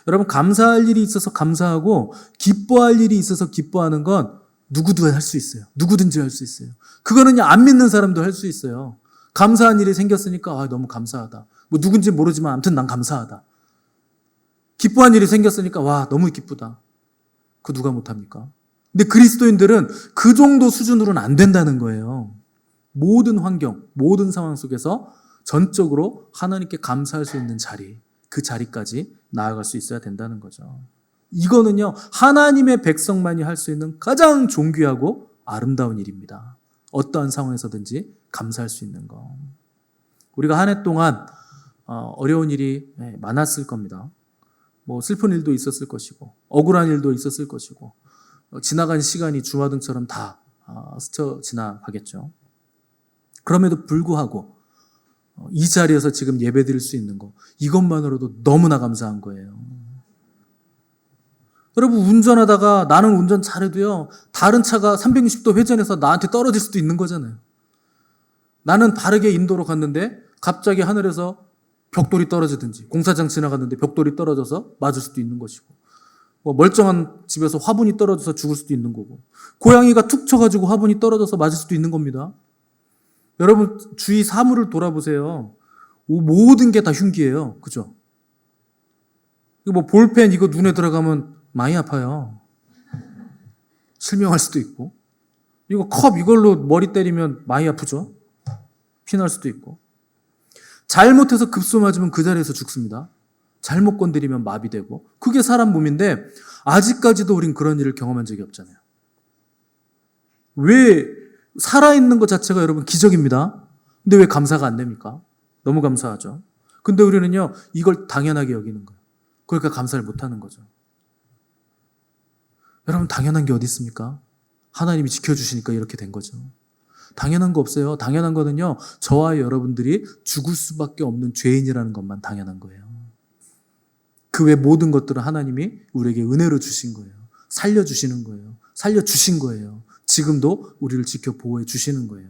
여러분, 감사할 일이 있어서 감사하고 기뻐할 일이 있어서 기뻐하는 건 누구도 할 수 있어요. 누구든지 할 수 있어요. 그거는 안 믿는 사람도 할 수 있어요. 감사한 일이 생겼으니까 너무 감사하다. 뭐 누군지 모르지만 아무튼 난 감사하다. 기뻐한 일이 생겼으니까 와 너무 기쁘다. 그거 누가 못합니까? 근데 그리스도인들은 그 정도 수준으로는 안 된다는 거예요. 모든 환경, 모든 상황 속에서 전적으로 하나님께 감사할 수 있는 자리, 그 자리까지 나아갈 수 있어야 된다는 거죠. 이거는요, 하나님의 백성만이 할 수 있는 가장 존귀하고 아름다운 일입니다. 어떠한 상황에서든지 감사할 수 있는 거. 우리가 한 해 동안 어려운 일이 많았을 겁니다. 뭐 슬픈 일도 있었을 것이고 억울한 일도 있었을 것이고 지나간 시간이 주마등처럼 다 스쳐 지나가겠죠. 그럼에도 불구하고 이 자리에서 지금 예배드릴 수 있는 거 이것만으로도 너무나 감사한 거예요. 여러분 운전하다가 나는 운전 잘해도요 다른 차가 360도 회전해서 나한테 떨어질 수도 있는 거잖아요. 나는 바르게 인도로 갔는데 갑자기 하늘에서 벽돌이 떨어지든지 공사장 지나갔는데 벽돌이 떨어져서 맞을 수도 있는 것이고 뭐 멀쩡한 집에서 화분이 떨어져서 죽을 수도 있는 거고 고양이가 툭 쳐가지고 화분이 떨어져서 맞을 수도 있는 겁니다. 여러분 주위 사물을 돌아보세요. 모든 게 다 흉기예요. 그죠? 이거 뭐 볼펜 이거 눈에 들어가면 많이 아파요. 실명할 수도 있고 이거 컵 이걸로 머리 때리면 많이 아프죠. 피날 수도 있고 잘못해서 급소 맞으면 그 자리에서 죽습니다. 잘못 건드리면 마비되고 그게 사람 몸인데 아직까지도 우린 그런 일을 경험한 적이 없잖아요. 왜 살아있는 것 자체가 여러분 기적입니다. 근데 왜 감사가 안 됩니까? 너무 감사하죠. 근데 우리는요 이걸 당연하게 여기는 거예요. 그러니까 감사를 못하는 거죠. 여러분 당연한 게 어디 있습니까? 하나님이 지켜주시니까 이렇게 된 거죠. 당연한 거 없어요. 당연한 거는요 저와 여러분들이 죽을 수밖에 없는 죄인이라는 것만 당연한 거예요. 그 외 모든 것들은 하나님이 우리에게 은혜로 주신 거예요. 살려주시는 거예요. 살려주신 거예요. 지금도 우리를 지켜 보호해 주시는 거예요.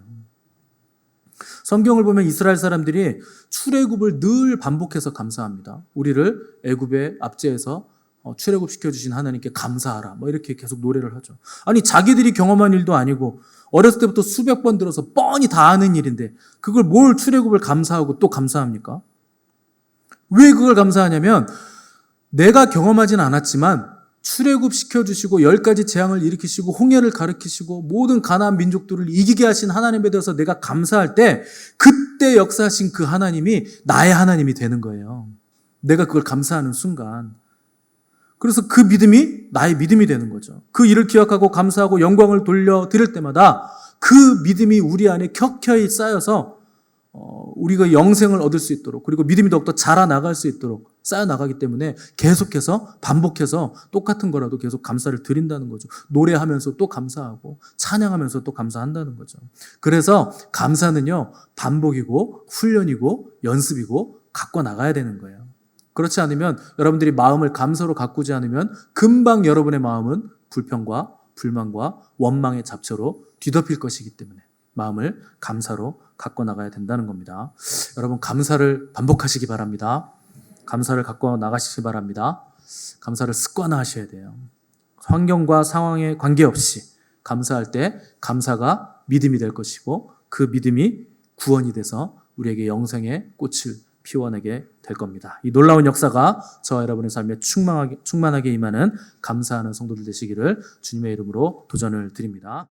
성경을 보면 이스라엘 사람들이 출애굽을 늘 반복해서 감사합니다. 우리를 애굽의 압제에서 출애굽시켜 주신 하나님께 감사하라. 뭐 이렇게 계속 노래를 하죠. 아니 자기들이 경험한 일도 아니고 어렸을 때부터 수백 번 들어서 뻔히 다 아는 일인데 그걸 뭘 출애굽을 감사하고 또 감사합니까? 왜 그걸 감사하냐면 내가 경험하진 않았지만 출애굽 시켜주시고 10가지 재앙을 일으키시고 홍해를 가르치시고 모든 가나안 민족들을 이기게 하신 하나님에 대해서 내가 감사할 때 그때 역사하신 그 하나님이 나의 하나님이 되는 거예요. 내가 그걸 감사하는 순간. 그래서 그 믿음이 나의 믿음이 되는 거죠. 그 일을 기억하고 감사하고 영광을 돌려드릴 때마다 그 믿음이 우리 안에 켜켜이 쌓여서 우리가 영생을 얻을 수 있도록 그리고 믿음이 더욱더 자라나갈 수 있도록 쌓여나가기 때문에 계속해서 반복해서 똑같은 거라도 계속 감사를 드린다는 거죠. 노래하면서 또 감사하고 찬양하면서 또 감사한다는 거죠. 그래서 감사는요 반복이고 훈련이고 연습이고 갖고 나가야 되는 거예요. 그렇지 않으면 여러분들이 마음을 감사로 가꾸지 않으면 금방 여러분의 마음은 불평과 불만과 원망의 잡초로 뒤덮일 것이기 때문에 마음을 감사로 갖고 나가야 된다는 겁니다. 여러분 감사를 반복하시기 바랍니다. 감사를 갖고 나가시기 바랍니다. 감사를 습관화하셔야 돼요. 환경과 상황에 관계없이 감사할 때 감사가 믿음이 될 것이고 그 믿음이 구원이 돼서 우리에게 영생의 꽃을 피워내게 될 겁니다. 이 놀라운 역사가 저와 여러분의 삶에 충만하게 임하는 감사하는 성도들 되시기를 주님의 이름으로 도전을 드립니다.